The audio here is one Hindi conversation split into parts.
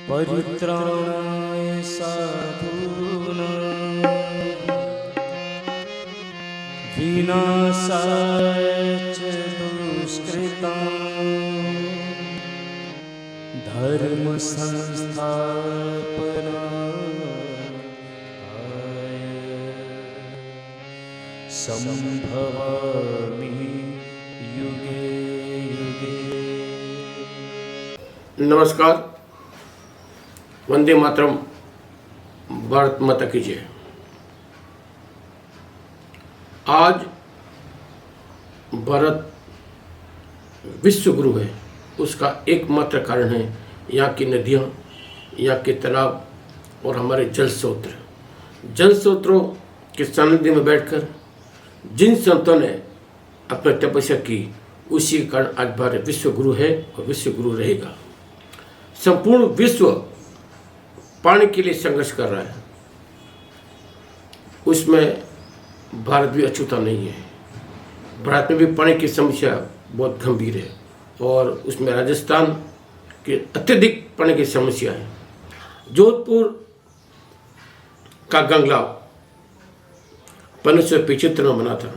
परित्राणाय साधूनां विनाशाय च दुष्कृतां धर्म संस्थापनाय संभवामि युगे युगे। नमस्कार, वंदे मातरम, भारत माता की जय। आज भारत विश्व गुरु है, उसका एकमात्र कारण है यहाँ की नदियाँ, यहाँ के तालाब और हमारे जल स्रोत। जल स्रोतों के सानिध्य में बैठकर जिन संतों ने अपनी तपस्या की, उसी के कारण आज भारत विश्व गुरु है और विश्व गुरु रहेगा। संपूर्ण विश्व पानी के लिए संघर्ष कर रहा है, उसमें भारत भी अछूता नहीं है। भारत में भी पानी की समस्या बहुत गंभीर है और उसमें राजस्थान की अत्यधिक पानी की समस्या है। जोधपुर का गंगलाव 1575 में बना था।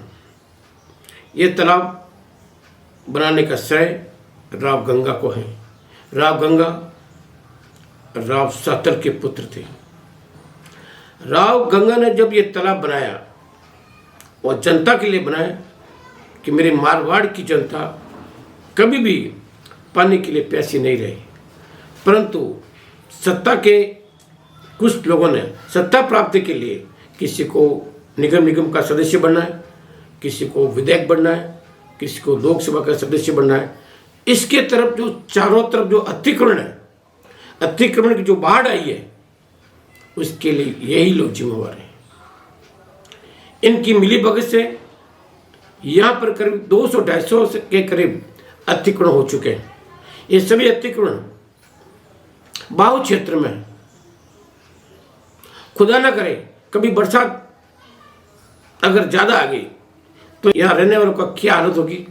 ये तालाब बनाने का श्रेय राव गंगा को है। राव गंगा राव सातर के पुत्र थे। राव गंगा ने जब ये तालाब बनाया और जनता के लिए बनाया कि मेरे मारवाड़ की जनता कभी भी पानी के लिए प्यासी नहीं रही, परंतु सत्ता के कुछ लोगों ने सत्ता प्राप्ति के लिए किसी को निगम का सदस्य बनना है, किसी को विधायक बनना है, किसी को लोकसभा का सदस्य बनना है। इसके तरफ जो चारों तरफ जो अतिक्रमण है, अतिक्रमण की जो बाढ़ आई है, उसके लिए यही लोग जिम्मेवार हैं। इनकी मिलीभगत से यहाँ पर करीब 200-250 के करीब अतिक्रमण हो चुके हैं। ये सभी अतिक्रमण बाहु क्षेत्र में है। खुदा ना करे कभी बरसात अगर ज़्यादा आ गई तो यहाँ रहने वालों का क्या हालत होगी,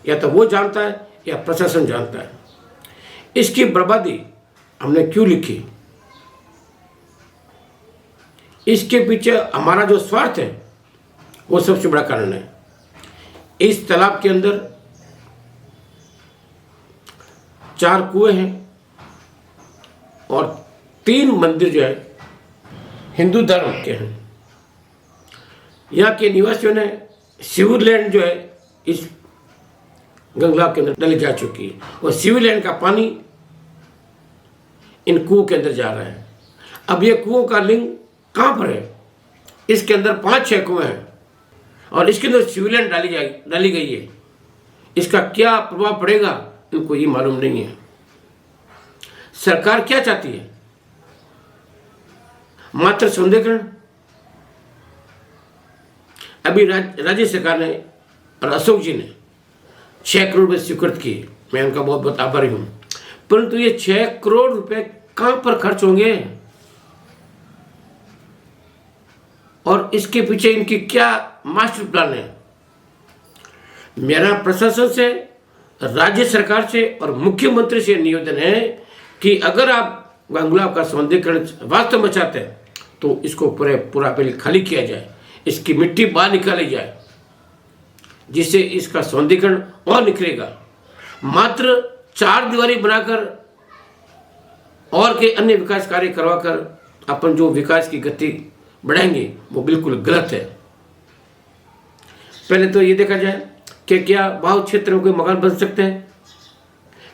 या तो वो जानता है या प्रशासन जानता है। इसकी बर्बादी हमने क्यों लिखी, इसके पीछे हमारा जो स्वार्थ है वो सबसे बड़ा कारण है। इस तालाब के अंदर 4 कुएं हैं और 3 मंदिर जो है हिंदू धर्म के हैं। यहाँ के निवासियों ने सीवरलैंड जो है इस गंगलाव के अंदर डाली जा चुकी है और सीवरलैंड का पानी इन कुओं के अंदर जा रहा है। अब ये कुओं का लिंग कहाँ पर है? इसके अंदर 5-6 कुएं हैं और इसके अंदर सीवरलैंड डाली गई है। इसका क्या प्रभाव पड़ेगा इनको ये मालूम नहीं है। सरकार क्या चाहती है? मात्र सौंदर्यीकरण। अभी राज्य सरकार ने और अशोक जी ने 6 करोड़ रुपये स्वीकृत किए, मैं उनका बहुत बहुत आभारी हूँ। परंतु ये 6 करोड़ रुपए कहाँ पर खर्च होंगे और इसके पीछे इनकी क्या मास्टर प्लान है? मेरा प्रशासन से, राज्य सरकार से और मुख्यमंत्री से निवेदन है कि अगर आप गंगलाव का सौंदर्यीकरण वास्तव में चाहते हैं तो इसको पूरा पहले खाली किया जाए, इसकी मिट्टी बाहर निकाली जाए, जिससे इसका सौंदर्यीकरण और निखरेगा। मात्र 4 दीवारी बनाकर और के अन्य विकास कार्य करवाकर अपन जो विकास की गति बढ़ाएंगे वो बिल्कुल गलत है। पहले तो ये देखा जाए कि क्या बाहु क्षेत्र में कोई मकान बन सकते हैं,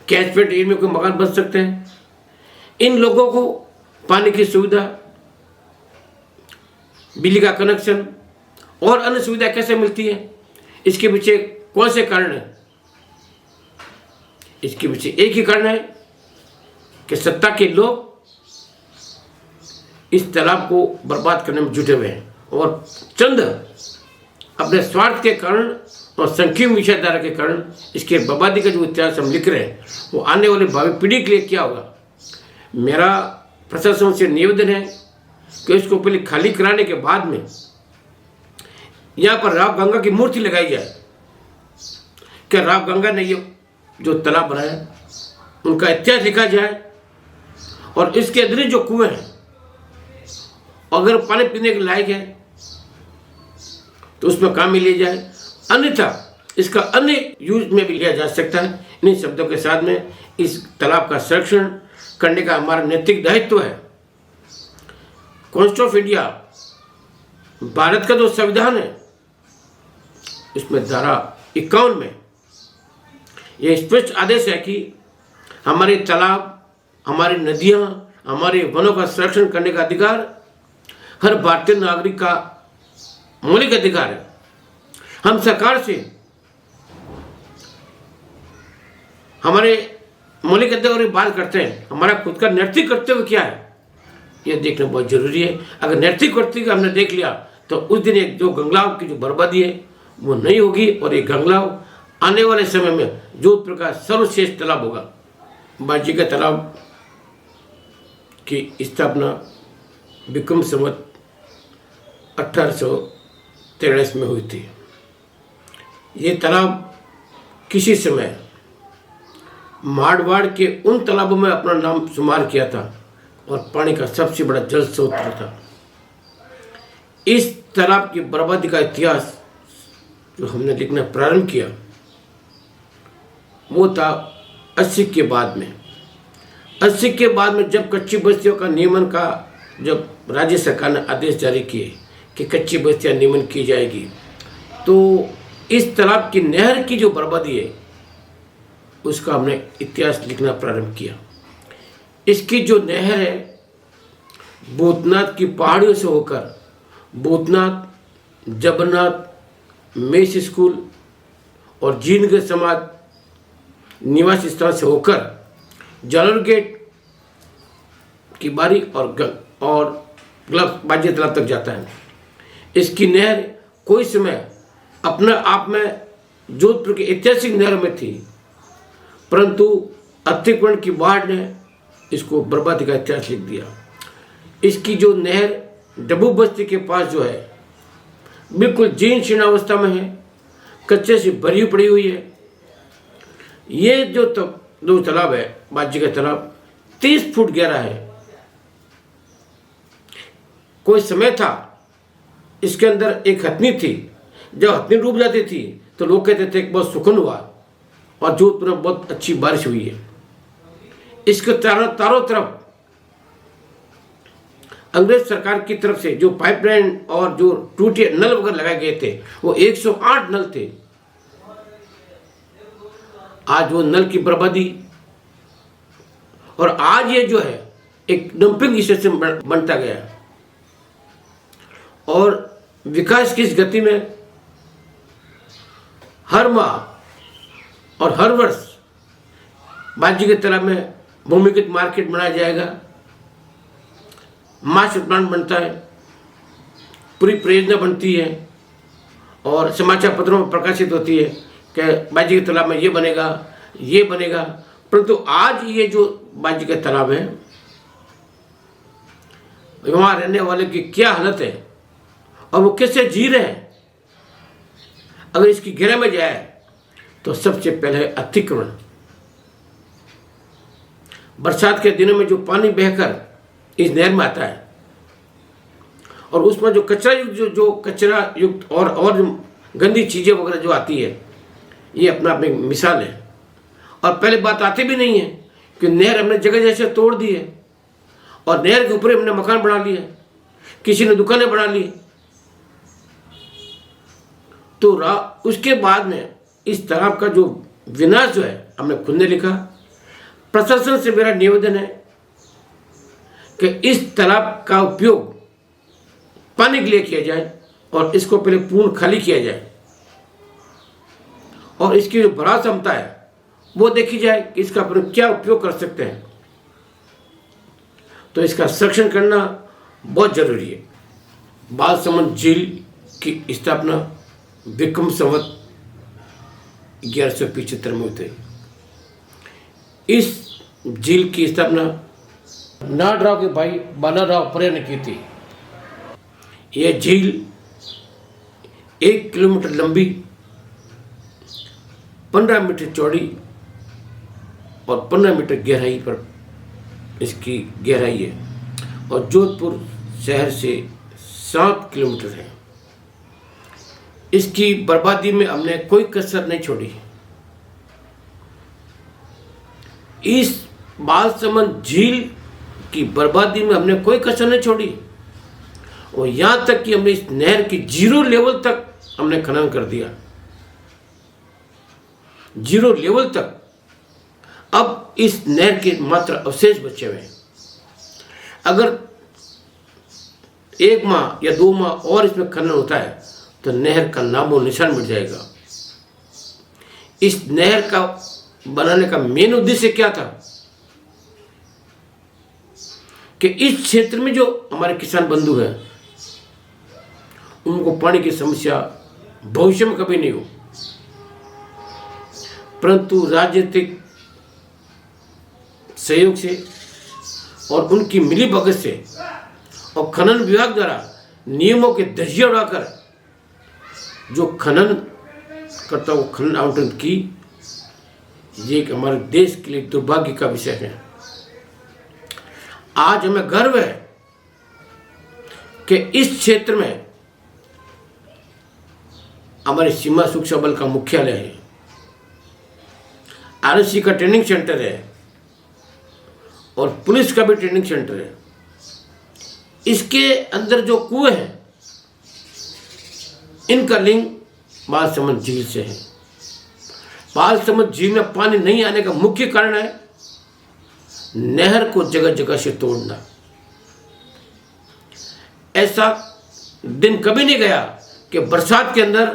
कैचमेंट एरिया में कोई मकान बन सकते हैं। इन लोगों को पानी की सुविधा, बिजली का कनेक्शन और अन्य सुविधा कैसे मिलती है? इसके पीछे कौन से कारण है? इसके पीछे एक ही कारण है कि सत्ता के लोग इस तालाब को बर्बाद करने में जुटे हुए हैं और चंद अपने स्वार्थ के कारण और संकीर्ण विचारधारा के कारण इसके बर्बादी का जो इतिहास हम लिख रहे हैं वो आने वाली भावी पीढ़ी के लिए क्या होगा। मेरा प्रशासन से निवेदन है कि इसको पहले खाली कराने के बाद में यहाँ पर राव गंगा की मूर्ति लगाई जाए। क्या राव गंगा ने ये जो तालाब बनाया उनका इतिहास लिखा जाए और इसके अतिरिक्त जो कुएं हैं, अगर पानी पीने के लायक है तो उसमें काम में लिया जाए, अन्यथा इसका अन्य यूज में भी लिया जा सकता है। इन्हीं शब्दों के साथ में इस तालाब का संरक्षण करने का हमारा नैतिक दायित्व है। कॉन्स्टिट्यूशन ऑफ इंडिया, भारत का जो संविधान है, इसमें धारा 51 में यह स्पष्ट आदेश है कि हमारे तालाब, हमारी नदियां, हमारे वनों का संरक्षण करने का अधिकार हर भारतीय नागरिक का मौलिक अधिकार है। हम सरकार से हमारे मौलिक अधिकार की बात करते हैं, हमारा खुद का नैतिक कर्तव्य क्या है यह देखना बहुत जरूरी है। अगर नैतिक कर्तव्य हमने देख लिया तो उस दिन एक जो गंगलाव की जो बर्बादी है वो नहीं होगी, और ये गंगलाव आने वाले समय में जोधपुर का सर्वश्रेष्ठ तालाब होगा। बाजीगर तालाब की स्थापना विक्रम संवत 1843 में हुई थी। ये तालाब किसी समय मारवाड़ के उन तालाबों में अपना नाम शुमार किया था और पानी का सबसे बड़ा जल स्रोत था। इस तालाब की बर्बादी का इतिहास जो हमने लिखना प्रारंभ किया वो था 80 के बाद में। 80 के बाद में जब कच्ची बस्तियों का नियमन का जब राज्य सरकार ने आदेश जारी किए कि कच्ची बस्तियां नियमन की जाएगी, तो इस तालाब की नहर की जो बर्बादी है उसका हमने इतिहास लिखना प्रारंभ किया। इसकी जो नहर है भूतनाथ की पहाड़ियों से होकर भूतनाथ, जबरनाथ, मेष स्कूल और जीनगढ़ समाज निवासी स्थान से होकर जालोर गेट की बारी और बाजी तालाब तक जाता है। इसकी नहर कोई समय अपने आप में जोधपुर के ऐतिहासिक नहरों में थी, परंतु अतिक्रमण की बाढ़ ने इसको बर्बादी का इतिहास लिख दिया। इसकी जो नहर डब्बू बस्ती के पास जो है बिल्कुल जीर्ण शीर्ण अवस्था में है, कच्चे से भरी पड़ी हुई है। ये जो तालाब है बाजीगर तालाब 30 फुट गहरा है। कोई समय था इसके अंदर एक हथनी थी, जब हथनी डूब जाती थी तो लोग कहते थे कि बहुत सुकून हुआ और जोधपुर में बहुत अच्छी बारिश हुई है। इसके चारों तरफ अंग्रेज सरकार की तरफ से जो पाइपलाइन और जो टूटे नल वगैरह लगाए गए थे वो 108 नल थे। आज वो नल की बर्बादी और आज ये जो है एक डंपिंग स्टेशन बनता गया और विकास की इस गति में हर माह और हर वर्ष बाजीगर तालाब में भूमिगत मार्केट बनाया जाएगा, मास्टर प्लान बनता है, पूरी परियोजना बनती है और समाचार पत्रों में प्रकाशित होती है कि बाजीगर तालाब में ये बनेगा। परंतु आज ये जो बाजीगर तालाब है वहाँ रहने वाले की क्या हालत है और वो कैसे जी रहे हैं, अगर इसकी गहराई में जाए तो सबसे पहले अतिक्रमण। बरसात के दिनों में जो पानी बहकर इस नहर में आता है और उसमें जो कचरा युक्त जो कचरा युक्त और गंदी चीज़ें वगैरह जो आती है, ये अपना आप में मिसाल है। और पहले बात आती भी नहीं है कि नहर हमने जगह जैसे तोड़ दी है और नहर के ऊपर हमने मकान बना लिए, किसी ने दुकानें बना ली। तो उसके बाद में इस तालाब का जो विनाश जो है हमने खुद ने लिखा। प्रशासन से मेरा निवेदन है कि इस तालाब का उपयोग पानी के लिए किया जाए और इसको पहले पूर्ण खाली किया जाए और इसकी जो भरा क्षमता है वो देखी जाए कि इसका अपन क्या उपयोग कर सकते हैं। तो इसका संरक्षण करना बहुत जरूरी है। बालसमंद झील की स्थापना विक्रम संवत 1175 में हुई। इस झील की स्थापना नाडराव के भाई बालाराव परे ने की थी। यह झील 1 किलोमीटर लंबी, 15 मीटर चौड़ी और 15 मीटर गहराई पर इसकी गहराई है और जोधपुर शहर से 7 किलोमीटर है। इसकी बर्बादी में हमने कोई कसर नहीं छोड़ी। इस बालसमंद झील की बर्बादी में हमने कोई कसर नहीं छोड़ी और यहां तक कि हमने इस नहर की 0 लेवल तक हमने खनन कर दिया, 0 लेवल तक। अब इस नहर के मात्र अवशेष बचे हुए हैं। अगर 1 माह या 2 माह और इसमें खनन होता है तो नहर का नामो निशान मिट जाएगा। इस नहर का बनाने का मेन उद्देश्य क्या था कि इस क्षेत्र में जो हमारे किसान बंधु हैं उनको पानी की समस्या भविष्य में कभी नहीं हो, परंतु राजनीतिक सहयोग से और उनकी मिलीभगत से और खनन विभाग द्वारा नियमों के धज्जियां उड़ाकर जो खनन करता वो खनन आवंटन की, ये एक हमारे देश के लिए दुर्भाग्य का विषय है। आज हमें गर्व है कि इस क्षेत्र में हमारे सीमा सुरक्षा बल का मुख्यालय है, आरएससी का ट्रेनिंग सेंटर है और पुलिस का भी ट्रेनिंग सेंटर है। इसके अंदर जो कुएं हैं इनका लिंक बालसमंद झील से है। बालसमंद झील में पानी नहीं आने का मुख्य कारण है नहर को जगह जगह से तोड़ना। ऐसा दिन कभी नहीं गया कि बरसात के अंदर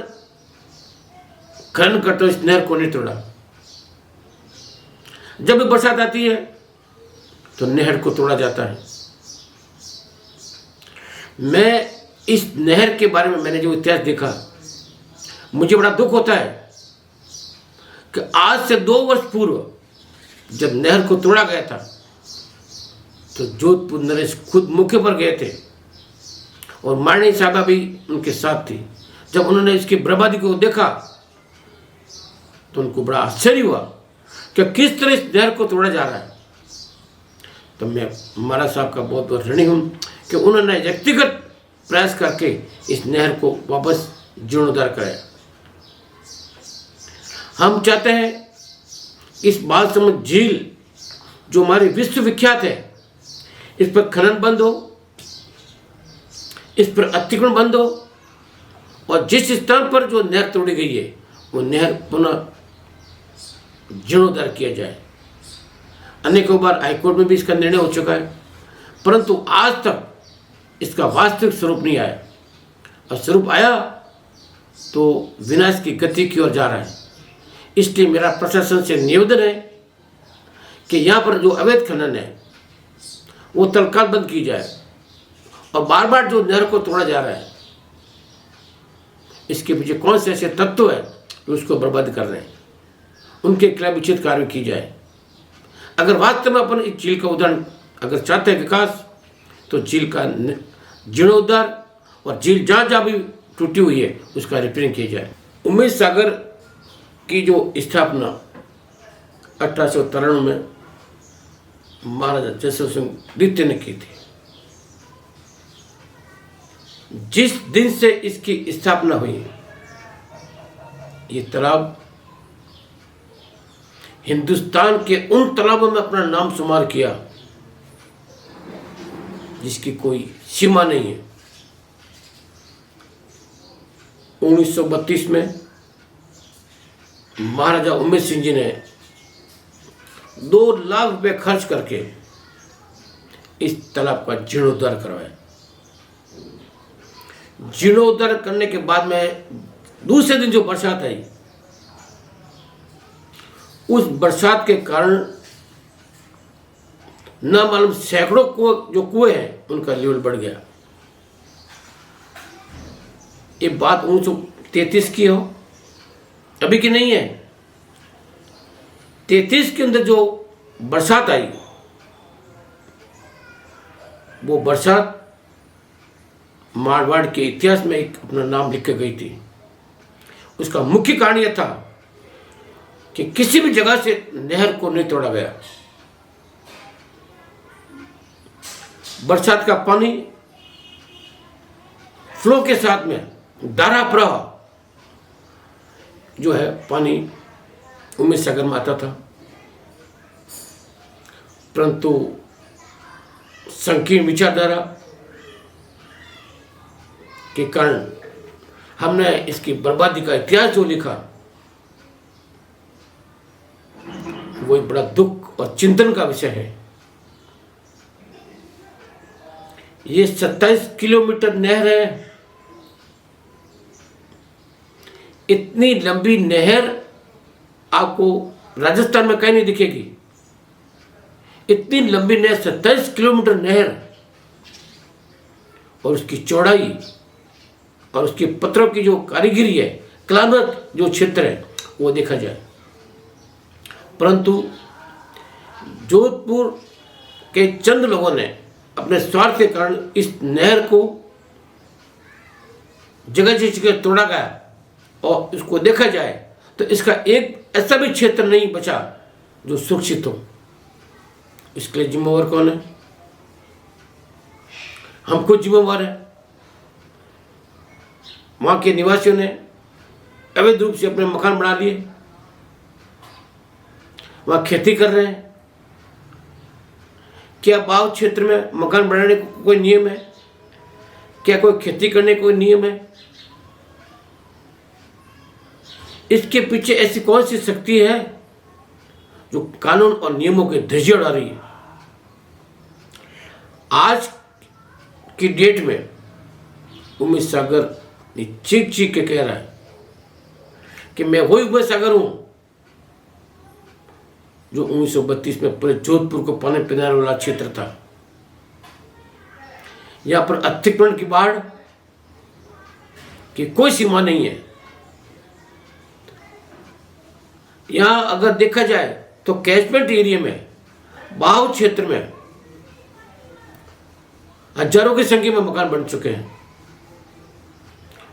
खनन करते इस नहर को नहीं तोड़ा। जब भी बरसात आती है तो नहर को तोड़ा जाता है। मैं इस नहर के बारे में मैंने जो इतिहास देखा, मुझे बड़ा दुख होता है कि आज से 2 वर्ष पूर्व जब नहर को तोड़ा गया था तो जोधपुर नरेश खुद मौके पर गए थे और मारणी साहबा भी उनके साथ थी। जब उन्होंने इसकी बर्बादी को देखा तो उनको बड़ा आश्चर्य हुआ कि किस तरह इस नहर को तोड़ा जा रहा है। तो मैं महाराज साहब का बहुत बहुत ऋणी हूँ कि उन्होंने व्यक्तिगत प्रयास करके इस नहर को वापस जीर्णोद्धार कराया। हम चाहते हैं इस बालसमंद झील जो हमारी विश्व विख्यात है, इस पर खनन बंद हो, इस पर अतिक्रमण बंद हो और जिस स्थान पर जो नहर तोड़ी गई है वो नहर पुनः जीर्णोद्धार किया जाए। अनेकों बार हाईकोर्ट में भी इसका निर्णय हो चुका है, परंतु आज तक इसका वास्तविक स्वरूप नहीं आया और स्वरूप आया तो विनाश की गति की ओर जा रहा है। इसलिए मेरा प्रशासन से निवेदन है कि यहाँ पर जो अवैध खनन है वो तत्काल बंद की जाए और बार बार जो नहर को तोड़ा जा रहा है इसके पीछे कौन से ऐसे तत्व है जो उसको बर्बाद कर रहे हैं, उनके खिलाफ उचित कार्रवाई की जाए। अगर वास्तव में अपन इस झील का उदाहरण अगर चाहते हैं विकास, तो झील का जीर्णोद्धार और झील जहाँ जहाँ भी टूटी हुई है उसका रिपेयरिंग किया जाए। उमेश सागर की जो स्थापना 1893 में महाराजा जसवंत सिंह द्वितीय ने की थी। जिस दिन से इसकी स्थापना हुई ये तालाब हिंदुस्तान के उन तालाबों में अपना नाम शुमार किया जिसकी कोई सीमा नहीं है। 1932 में महाराजा उमेश सिंह जी ने 2 लाख रुपए खर्च करके इस तालाब का जीर्णोद्धार करवाया। जीर्णोद्धार करने के बाद में दूसरे दिन जो बरसात आई, उस बरसात के कारण न मालूम सैकड़ों जो कुएं हैं उनका लेवल बढ़ गया। ये बात 1933 की हो, अभी की नहीं है। 33 के अंदर जो बरसात आई वो बरसात मारवाड़ के इतिहास में एक अपना नाम लिख के गई थी। उसका मुख्य कारण यह था कि किसी भी जगह से नहर को नहीं तोड़ा गया। बरसात का पानी फ्लो के साथ में धारा प्रवाह जो है पानी उम्मीद सागर में आता था, परंतु संकीर्ण विचारधारा के कारण हमने इसकी बर्बादी का इतिहास जो लिखा वो एक बड़ा दुख और चिंतन का विषय है। ये 27 किलोमीटर नहर है। इतनी लंबी नहर आपको राजस्थान में कहीं नहीं दिखेगी। इतनी लंबी नहर, 27 किलोमीटर नहर, और उसकी चौड़ाई और उसके पत्थरों की जो कारीगरी है, कलात्मक जो क्षेत्र है वो देखा जाए, परंतु जोधपुर के चंद लोगों ने अपने स्वार्थ के कारण इस नहर को जगह जगह तोड़ा गया। और इसको देखा जाए तो इसका एक ऐसा भी क्षेत्र नहीं बचा जो सुरक्षित हो। इसके लिए जिम्मेवार कौन है? हम खुद जिम्मेवार हैं। वहां के निवासियों ने अवैध रूप से अपने मकान बना लिए, वहां खेती कर रहे हैं। क्या बाव क्षेत्र में मकान बनाने का कोई नियम है? क्या कोई खेती करने का कोई नियम है? इसके पीछे ऐसी कौन सी शक्ति है जो कानून और नियमों के धज्जियां उड़ा रही है? आज की डेट में उमेश सागर चीख चीख के कह रहा है कि मैं वही उमेश सागर हूं जो 1932 में पूरे जोधपुर को पानी पिलाने वाला क्षेत्र था। यहां पर अतिक्रमण की बाढ़ की कोई सीमा नहीं है। यहां अगर देखा जाए तो कैचमेंट एरिया में, बाहु क्षेत्र में हजारों की संख्या में मकान बन चुके हैं।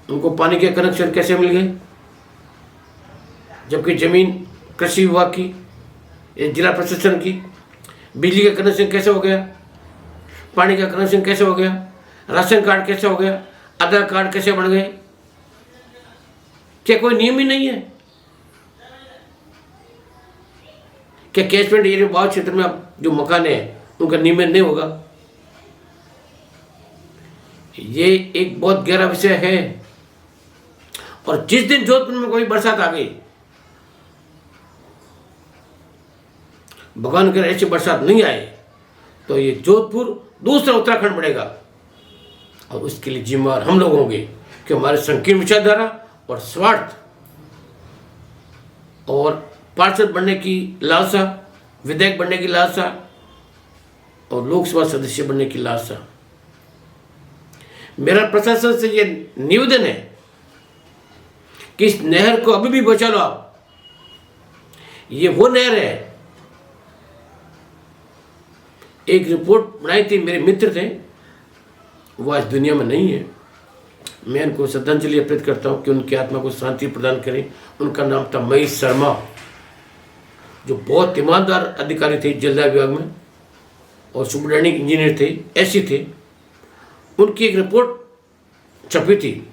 उनको पानी के कनेक्शन कैसे मिल गए? जबकि जमीन कृषि विभाग की, जिला प्रशासन की। बिजली का कनेक्शन कैसे हो गया? पानी का कनेक्शन कैसे हो गया? राशन कार्ड कैसे हो गया? आधार कार्ड कैसे बन गए? क्या कोई नियम ही नहीं है? क्या कैचमेंट एरिया बाहु क्षेत्र में जो मकान है उनका नियमन नहीं होगा? ये एक बहुत गहरा विषय है। और जिस दिन जोधपुर में कोई बरसात आ गई, भगवान करे ऐसी बरसात नहीं आए, तो ये जोधपुर दूसरा उत्तराखंड बनेगा। और उसके लिए जिम्मेवार हम लोग होंगे कि हमारे संकीर्ण विचारधारा और स्वार्थ और पार्षद बनने की लालसा, विधायक बनने की लालसा और लोकसभा सदस्य बनने की लालसा। मेरा प्रशासन से ये निवेदन है कि इस नहर को अभी भी बचा लो आप। ये वो नहर है, एक रिपोर्ट बनाई थी, मेरे मित्र थे, वो आज दुनिया में नहीं है। मैं उनको श्रद्धांजलि अर्पित करता हूँ कि उनकी आत्मा को शांति प्रदान करें। उनका नाम था महेश शर्मा, जो बहुत ईमानदार अधिकारी थे जलदाय विभाग में और सुपरडेंटिंग इंजीनियर थे, ऐसे थे। उनकी एक रिपोर्ट छपी थी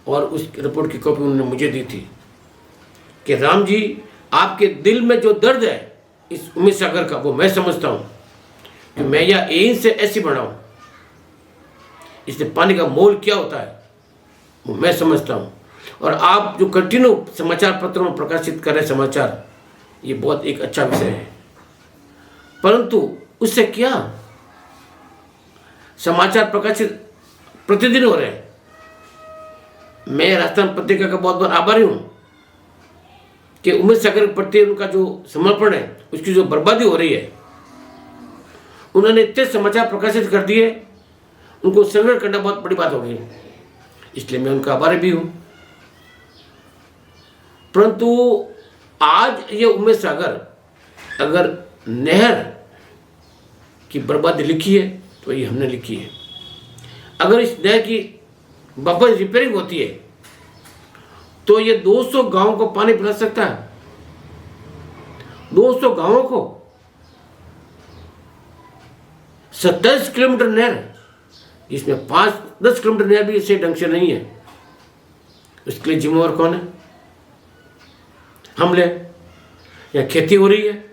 और उस रिपोर्ट की कॉपी उन्होंने मुझे दी थी कि राम जी, आपके दिल में जो दर्द है इस उमेश सागर का, वो मैं समझता हूँ कि मैं यह एन से ऐसी बनाऊँ, इससे पानी का मोल क्या होता है वो मैं समझता हूँ। और आप जो कंटिन्यू समाचार पत्रों में प्रकाशित कर रहे समाचार, ये बहुत एक अच्छा विषय है, परंतु उससे क्या? समाचार प्रकाशित प्रतिदिन हो रहे हैं। मैं राजस्थान पत्रिका का बहुत बहुत आभारी हूं कि उमेश सागर के प्रति उनका जो समर्पण है, उसकी जो बर्बादी हो रही है, उन्होंने इतने समाचार प्रकाशित कर दिए, उनको संग्रह करना बहुत बड़ी बात हो गई। इसलिए मैं उनका आभारी भी हूं। परंतु आज ये उमेश सागर अगर नहर की बर्बादी लिखी है तो ये हमने लिखी है। अगर इस नहर की वापस रिपेयरिंग होती है तो ये 200 गांवों को पानी पिला सकता है। 200 गांवों को 27 किलोमीटर नहर है, जिसमें 5-10 किलोमीटर नहर भी इसे ढंग से नहीं है। उसके लिए जिम्मेवार कौन है? हम ले। यहाँ खेती हो रही है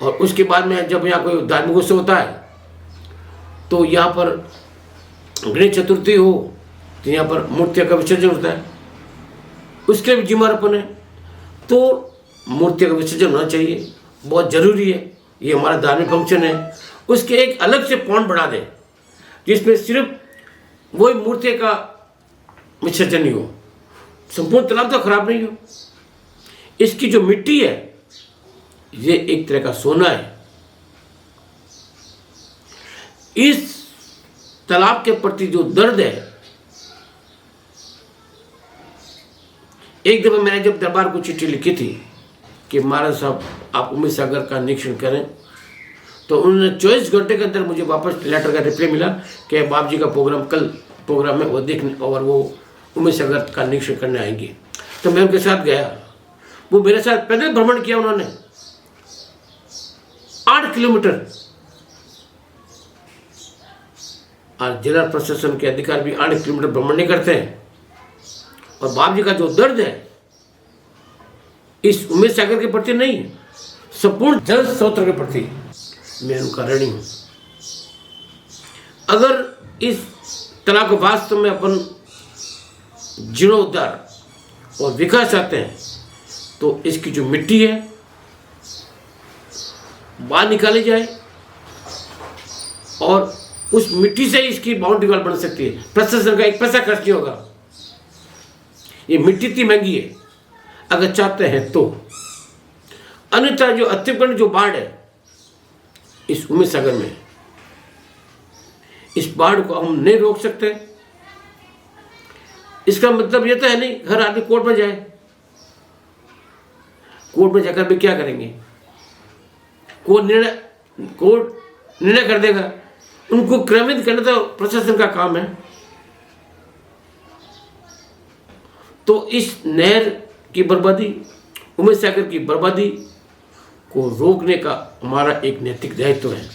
और उसके बाद में जब यहाँ कोई धार्मिक उत्सव होता है तो यहाँ पर गणेश चतुर्थी हो तो यहाँ पर मूर्तियों का विसर्जन होता है, उसके लिए भी जिम्मेवार अपन है। तो मूर्तियों का विसर्जन होना चाहिए, बहुत ज़रूरी है, ये हमारा धार्मिक फंक्शन है। उसके एक अलग से पॉइंट बढ़ा दें जिसमें सिर्फ वही मूर्ति का विसर्जन ही हो, संपूर्ण तालाब तो खराब नहीं हो। इसकी जो मिट्टी है ये एक तरह का सोना है। इस तालाब के प्रति जो दर्द है, एक दफा मैंने जब दरबार को चिट्ठी लिखी थी कि महाराज साहब आप उम्मीद सागर का निरीक्षण करें, तो उन्होंने 24 घंटे के अंदर मुझे वापस लेटर का रिप्लाई मिला कि बाप जी का प्रोग्राम कल प्रोग्राम में वो देखने और वो उम्मीद सागर का निरीक्षण करने आएंगे। तो मैं उनके साथ गया, वो मेरे साथ पैदल भ्रमण किया उन्होंने 8 किलोमीटर। आज जिला प्रशासन के अधिकारी भी 8 किलोमीटर भ्रमण नहीं करते हैं। और बाप जी का जो दर्द है इस उमेश सागर के प्रति नहीं, संपूर्ण जल स्रोत के प्रति मैं उनका ऋणी हूं। अगर इस तालाब को वास्तव में अपन जीर्णोद्धार और विकास चाहते हैं तो इसकी जो मिट्टी है बाहर निकाली जाए और उस मिट्टी से इसकी बाउंड्री वॉल बन सकती है। प्रशासन का एक पैसा खर्च नहीं होगा। ये मिट्टी इतनी महंगी है, अगर चाहते हैं तो। अन्यथा जो अतिक्रमण जो बाढ़ है इस उम्मीद सागर में, इस बाढ़ को हम नहीं रोक सकते। इसका मतलब ये तो है नहीं हर आदमी कोर्ट में जाए। कोर्ट में जाकर भी क्या करेंगे? कोर्ट निर्णय कर देगा। उनको क्रमित करना तो प्रशासन का काम है। तो इस नहर की बर्बादी, उम्मीद सागर की बर्बादी को रोकने का हमारा एक नैतिक दायित्व है।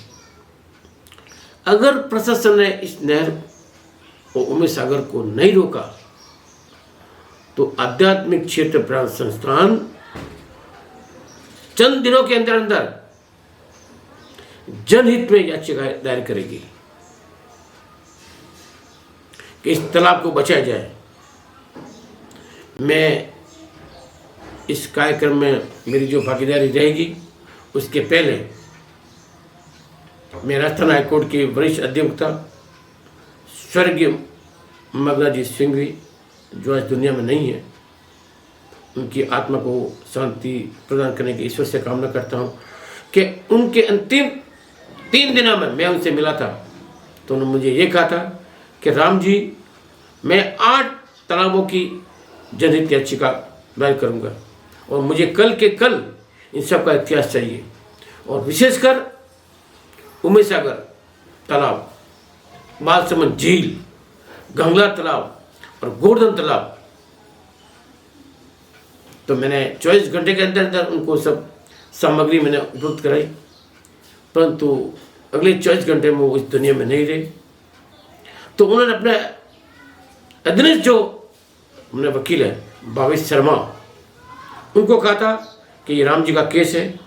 अगर प्रशासन ने इस नहर और उम्मीद सागर को नहीं रोका तो आध्यात्मिक क्षेत्र प्रयास संस्थान चंद दिनों के अंदर अंदर जनहित में याचिका दायर करेगी कि इस तालाब को बचाया जाए। मैं इस कार्यक्रम में मेरी जो भागीदारी रहेगी उसके पहले मैं राजस्थान हाईकोर्ट के वरिष्ठ अधिवक्ता स्वर्गीय मगनाजी सिंघवी जो आज दुनिया में नहीं है, उनकी आत्मा को शांति प्रदान करने की ईश्वर से कामना करता हूँ कि उनके अंतिम 3 दिनों में मैं उनसे मिला था तो उन्होंने मुझे ये कहा था कि राम जी मैं 8 तालाबों की जनहित याचिका दायर करूँगा और मुझे कल के कल इन सब का इतिहास चाहिए। और विशेषकर उम्मीद सागर तालाब, बालसमंद झील, गंगला तालाब और गोवर्धन तालाब। तो मैंने 24 घंटे के अंदर अंदर उनको सब सामग्री मैंने उपलब्ध कराई, परंतु अगले 24 घंटे में वो इस दुनिया में नहीं रहे। तो उन्होंने अपने अधीनस्थ जो अपने वकील है भावेश शर्मा, उनको कहा था कि ये राम जी का केस है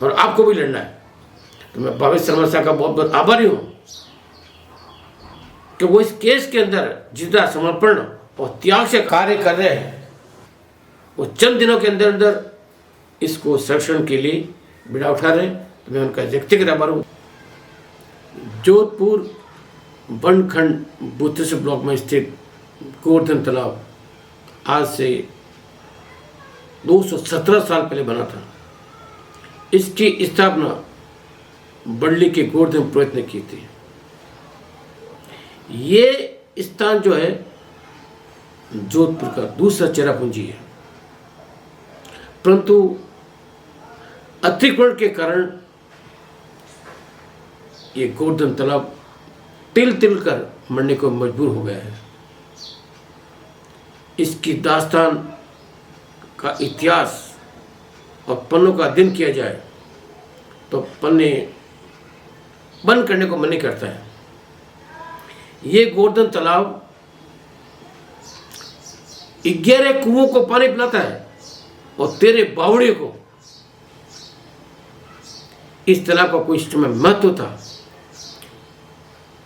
और आपको भी लड़ना है। तो मैं भावेश शर्मा साहब का बहुत बहुत आभारी हूँ कि वो इस केस के अंदर जितना समर्पण और त्याग से कार्य कर रहे हैं, वो चंद दिनों के अंदर अंदर इसको संरक्षण के लिए बिड़ा उठा रहे हैं। तो मैं उनका व्यक्तिगत आभार हूँ। जोधपुर बनखंड बुद्धिस्ट ब्लॉक में स्थित गोवर्धन तालाब आज से 217 साल पहले बना था। इसकी स्थापना बड़ली के गोवर्धन पुरोहित ने की थी। ये स्थान जो है जोधपुर का दूसरा चेरापूंजी है, परंतु अतिक्रमण के कारण ये गोवर्धन तालाब तिल तिल कर मरने को मजबूर हो गया है। इसकी दास्तान का इतिहास और पन्नों का अध्ययन किया जाए तो पन्ने बंद करने को मन नहीं करता है। ये गोवर्धन तालाब 11 कुओं को पानी पिलाता है और 13 बावड़ियों को। इस तालाब का कोई इस में महत्व था।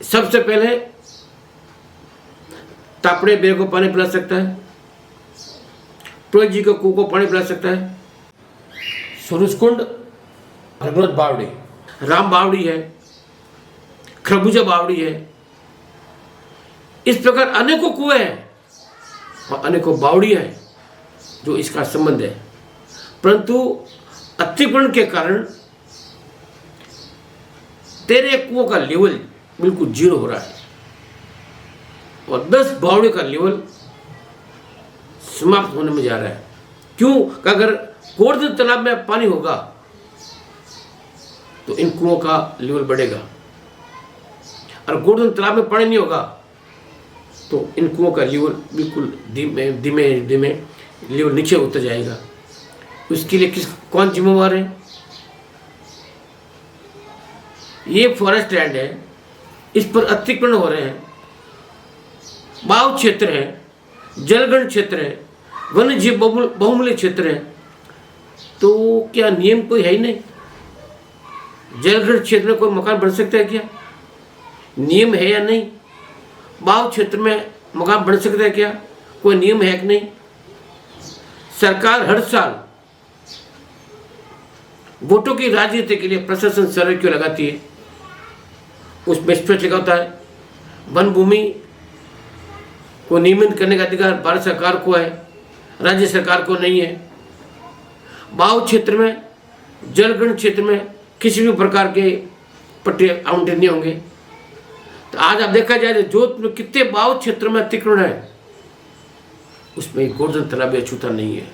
सबसे पहले तापड़े बेर को पानी पिला सकता है, पुरोहित जी को कुओं को पानी पिला सकता है, सूरजकुंड, रघुनाथ बावड़ी, राम बावड़ी है, खरबूजा बावड़ी है। इस प्रकार अनेकों कुएं हैं और अनेकों बावड़ियां हैं जो इसका संबंध है। परंतु अतिक्रमण के कारण 13 कुओं का लेवल बिल्कुल जीरो हो रहा है और 10 बावड़ियों का लेवल समाप्त होने में जा रहा है। क्यों? अगर गोवर्धन तालाब में पानी होगा तो इन कुओं का लेवल बढ़ेगा, और गोवर्धन तालाब में पानी नहीं होगा तो इन कुओं का लेवल बिल्कुल धीमे धीमे धीमे लेवल नीचे उतर जाएगा। उसके लिए कौन जिम्मेवार है? ये फॉरेस्ट लैंड है, इस पर अतिक्रमण हो रहे हैं, बाव क्षेत्र है, जलगण क्षेत्र है, वन्य जीव बहुमूल्य क्षेत्र है। तो क्या नियम कोई है ही नहीं? जलगण क्षेत्र में कोई मकान बन सकता है क्या? नियम है या नहीं? बाव क्षेत्र में मकान बन सकता है क्या? कोई नियम है कि नहीं? सरकार हर साल वोटों की राजनीति के लिए प्रशासन सर्वे क्यों लगाती है? उसमें स्पष्ट लिखा होता है वन भूमि को नियमित करने का अधिकार भारत सरकार को है, राज्य सरकार को नहीं है। बाव क्षेत्र में, जलगण क्षेत्र में किसी भी प्रकार के पट्टे आवंटित नहीं होंगे। तो आज आप देखा जाए तो जोधपुर में कितने बाव क्षेत्रों में अतिक्रमण है, उसमें गोवर्धन तालाब अछूता नहीं है।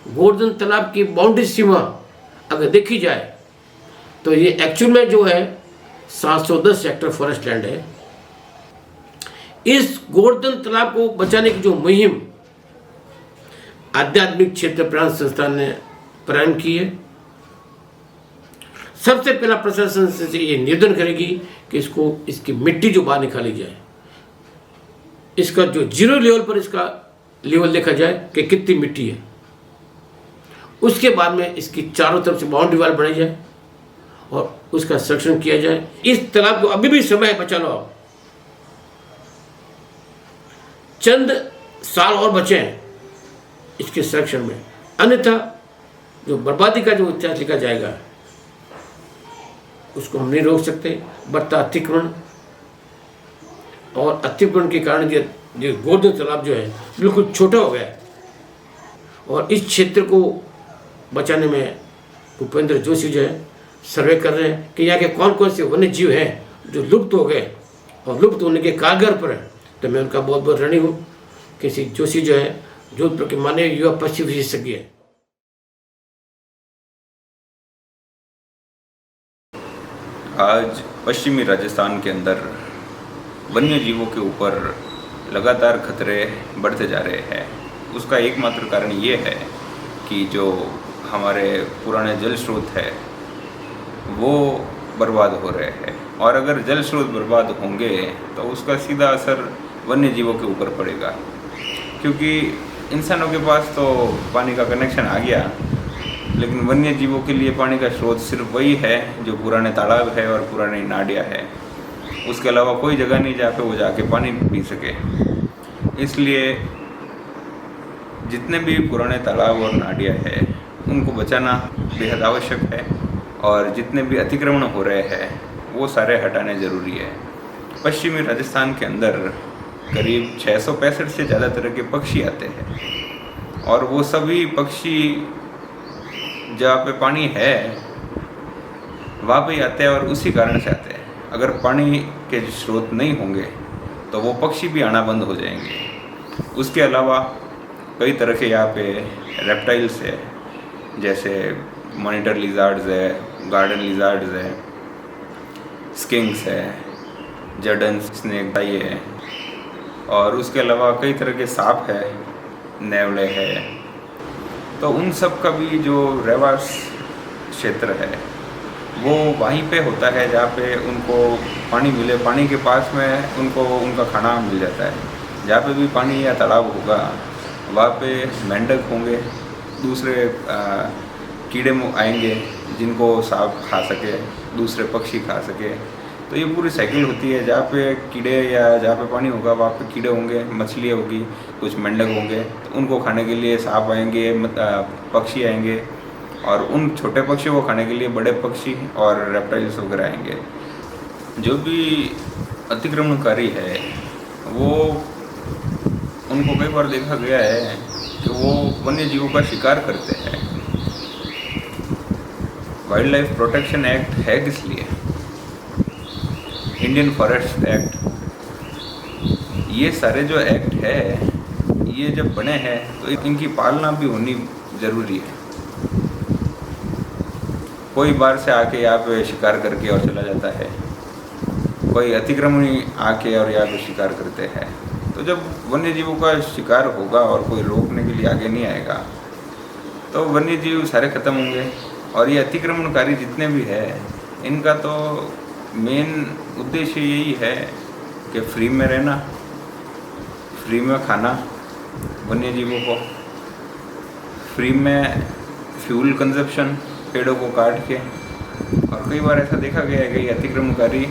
गोवर्धन तालाब की बाउंड्री सीमा अगर देखी जाए तो ये एक्चुअल में जो है 710 हेक्टेयर फॉरेस्ट लैंड है। इस गोवर्धन तालाब को बचाने की जो मुहिम आध्यात्मिक क्षेत्र प्रयास संस्थान ने प्रारंभ की है, सबसे पहला प्रशासन से ये निवेदन करेगी कि इसकी मिट्टी जो बाहर निकाली जाए, इसका जो जीरो लेवल पर इसका लेवल देखा जाए कि कितनी मिट्टी है। उसके बाद में इसकी चारों तरफ से बाउंड्री वाल बनाई जाए और उसका संरक्षण किया जाए। इस तालाब को अभी भी समय बचा लो, आप चंद साल और बचे हैं इसके संरक्षण में, अन्यथा जो बर्बादी का जो इतिहास लिखा जाएगा उसको हम नहीं रोक सकते। बढ़ता अतिक्रमण और अतिक्रमण के कारण जो गोवर्धन तालाब जो है बिल्कुल छोटा हो गया है। और इस क्षेत्र को बचाने में भूपेंद्र जोशी जो है सर्वे कर रहे हैं कि यहाँ के कौन कौन से वन्य जीव हैं जो लुप्त हो गए और लुप्त होने के कागर पर है। तो मैं उनका बहुत बहुत ऋणी हूँ कि श्री जोशी जो है जोधपुर के माननीय युवा पक्षी विशेषज्ञ है। आज पश्चिमी राजस्थान के अंदर वन्य जीवों के ऊपर लगातार खतरे बढ़ते जा रहे हैं। उसका एकमात्र कारण ये है कि जो हमारे पुराने जल स्रोत है वो बर्बाद हो रहे हैं, और अगर जल स्रोत बर्बाद होंगे तो उसका सीधा असर वन्य जीवों के ऊपर पड़ेगा। क्योंकि इंसानों के पास तो पानी का कनेक्शन आ गया, लेकिन वन्य जीवों के लिए पानी का स्रोत सिर्फ वही है जो पुराने तालाब है और पुरानी नाडियाँ है। उसके अलावा कोई जगह नहीं जहाँ पे वो जाके पानी पी सके। इसलिए जितने भी पुराने तालाब और नाडियाँ हैं उनको बचाना बेहद आवश्यक है, और जितने भी अतिक्रमण हो रहे हैं वो सारे हटाने ज़रूरी है। पश्चिमी राजस्थान के अंदर करीब 665 से ज़्यादा तरह के पक्षी आते हैं, और वो सभी पक्षी जहाँ पे पानी है वहाँ पे ही आते हैं और उसी कारण से आते हैं। अगर पानी के स्रोत नहीं होंगे तो वो पक्षी भी आना बंद हो जाएंगे। उसके अलावा कई तरह के यहाँ पे रेप्टाइल्स है, जैसे मॉनिटर लिजार्ड्स है, गार्डन लिजार्ड्स है, स्किंक्स है, जर्डन स्नेक है, और उसके अलावा कई तरह के सांप है, नेवले है। तो उन सब का भी जो रहवास क्षेत्र है वो वहीं पे होता है जहाँ पे उनको पानी मिले, पानी के पास में उनको उनका खाना मिल जाता है। जहाँ पे भी पानी या तालाब होगा वहाँ पे मेंढक होंगे, दूसरे कीड़े आएंगे जिनको सांप खा सके, दूसरे पक्षी खा सके। तो ये पूरी साइकिल होती है, जहाँ पे कीड़े या जहाँ पे पानी होगा वहाँ पे कीड़े होंगे, मछलियाँ होगी, कुछ मेंढक होंगे, तो उनको खाने के लिए सांप आएंगे, पक्षी आएंगे, और उन छोटे पक्षियों को खाने के लिए बड़े पक्षी और रेप्टाइल्स वगैरह आएंगे। जो भी अतिक्रमणकारी है वो उनको कई बार देखा गया है कि वो वन्य जीवों का शिकार करते हैं। वाइल्ड लाइफ प्रोटेक्शन एक्ट है किस लिए? इंडियन फॉरेस्ट एक्ट, ये सारे जो एक्ट है ये जब बने हैं तो इनकी पालना भी होनी ज़रूरी है। कोई बाहर से आके यहाँ पे शिकार करके और चला जाता है, कोई अतिक्रमणी आके और यहाँ पे शिकार करते हैं। तो जब वन्य जीवों का शिकार होगा और कोई रोकने के लिए आगे नहीं आएगा तो वन्य जीव सारे ख़त्म होंगे। और ये अतिक्रमणकारी जितने भी है इनका तो मेन उद्देश्य यही है कि फ्री में रहना, फ्री में खाना वन्य जीवों को, फ्री में फ्यूल कंजप्शन पेड़ों को काट के। और कई बार ऐसा देखा गया है कि अतिक्रमणकारी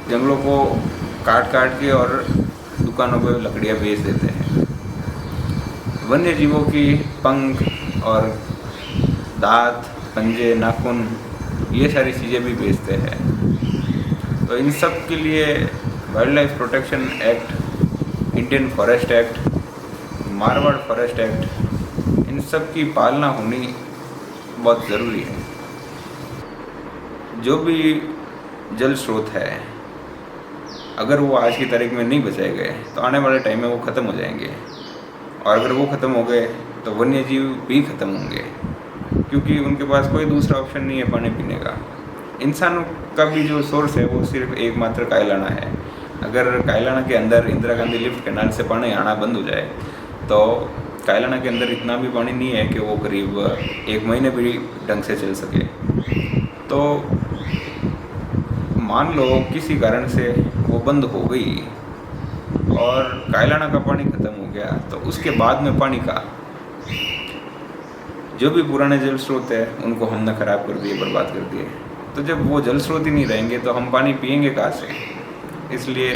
जंगलों को काट के और दुकानों पर लकड़ियाँ बेच देते हैं। वन्य जीवों की पंख और दांत, पंजे, नाखून, ये सारी चीज़ें भी बेचते हैं। तो इन सब के लिए wildlife protection act, Indian forest act, Marwar forest act, इन सब की पालना होनी बहुत ज़रूरी है। जो भी जल स्रोत है अगर वो आज की तारीख में नहीं बचाए गए तो आने वाले टाइम में वो ख़त्म हो जाएंगे। और अगर वो ख़त्म हो गए तो वन्य जीव भी ख़त्म होंगे, क्योंकि उनके पास कोई दूसरा ऑप्शन नहीं है पानी पीने का। इंसानों का भी जो सोर्स है वो सिर्फ एकमात्र कायलाना है। अगर कायलाना के अंदर इंदिरा गांधी लिफ्ट कैनाल से पानी आना बंद हो जाए तो कायलाना के अंदर इतना भी पानी नहीं है कि वो करीब 1 महीने भी ढंग से चल सके। तो मान लो किसी कारण से वो बंद हो गई और कायलाना का पानी ख़त्म हो गया, तो उसके बाद में पानी का जो भी पुराने जल स्रोत है उनको हमने ख़राब कर दिए, बर्बाद कर दिए। तो जब वो जल स्रोत ही नहीं रहेंगे तो हम पानी पिएंगे कहाँ से? इसलिए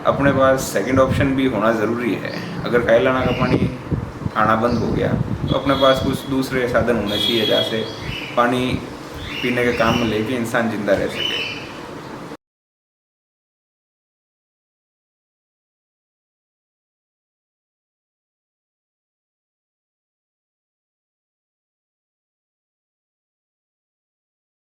अपने पास सेकंड ऑप्शन भी होना ज़रूरी है। अगर कायलाना का पानी आना बंद हो गया तो अपने पास कुछ दूसरे साधन होने चाहिए जहाँ से पानी पीने के काम में लेके इंसान जिंदा रह सके।